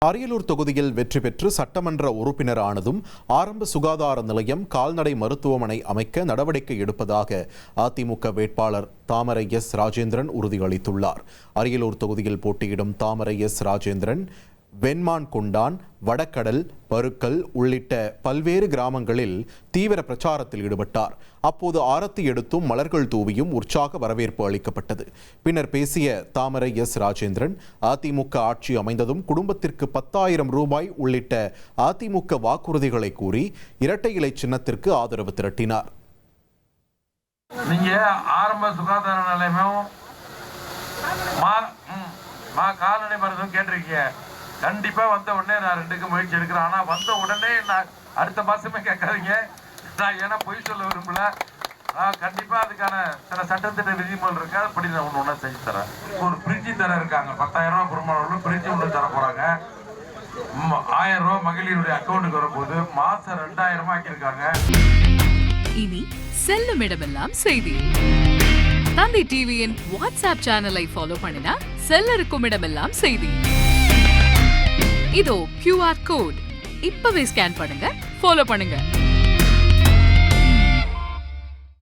அரியலூர் தொகுதியில் வெற்றி பெற்று சட்டமன்ற உறுப்பினரானதும் ஆரம்ப சுகாதார நிலையம், கால்நடை மருத்துவமனை அமைக்க நடவடிக்கை எடுப்பதாக அதிமுக வேட்பாளர் தாமரை எஸ் ராஜேந்திரன் உறுதியளித்துள்ளார். அரியலூர் தொகுதியில் போட்டியிடும் தாமரை எஸ் ராஜேந்திரன் வெண்மான் கொண்டான், வடகடல், பருக்கல் உள்ளிட்ட பல்வேறு கிராமங்களில் தீவிர பிரச்சாரத்தில் ஈடுபட்டார். அப்போது ஆரத்தி எடுத்தும் மலர்கள் தூவியும் உற்சாக வரவேற்பு அளிக்கப்பட்டது. பின்னர் பேசிய தாமரை எஸ் ராஜேந்திரன், அதிமுக ஆட்சி அமைந்ததும் குடும்பத்திற்கு 10,000 ரூபாய் உள்ளிட்ட அதிமுக வாக்குறுதிகளை கூறி இரட்டை இலை சின்னத்திற்கு ஆதரவு திரட்டினார். நீங்க ஆரம்ப சுகாதார நிலையமும் கால்நடை மருத்துவம் கேட்டிருக்கீங்க. கண்டிப்பா வந்த உடனே நான் 2க்கு முயற்சி எடுக்கிறேன். ஆனா வந்த உடனே நான் அடுத்த மாசமே கேட்காதீங்க. நான் ஏன்னா பொய் சொல்ல விரும்பல. கண்டிப்பா அதுக்கான சில சட்டத்திட்ட விதிமுறைகள் இருக்கு. அப்படி நான் ஒண்ணு செஞ்சு தரேன். ஒரு பிரிட்ஜி தர இருக்காங்க. 10,000 ரூபாய் பெருமாள் பிரிட்ஜி ஒன்று தர போறாங்க. 1000 ரூபாய் மகளிருடைய அக்கௌண்ட்டுக்கு வரும்போது மாசம் 2000 ஆக்கியிருக்காங்க. இனி செல்லும் இடமெல்லாம் செய்தி. தந்தி டிவியின் வாட்ஸ்அப் சேனலை ஃபாலோ பண்ணினா செல்ல இருக்கும் இடமெல்லாம் செய்தி. இதோ QR கோட் இப்பவே ஸ்கேன் பண்ணுங்க, ஃபாலோ பண்ணுங்க.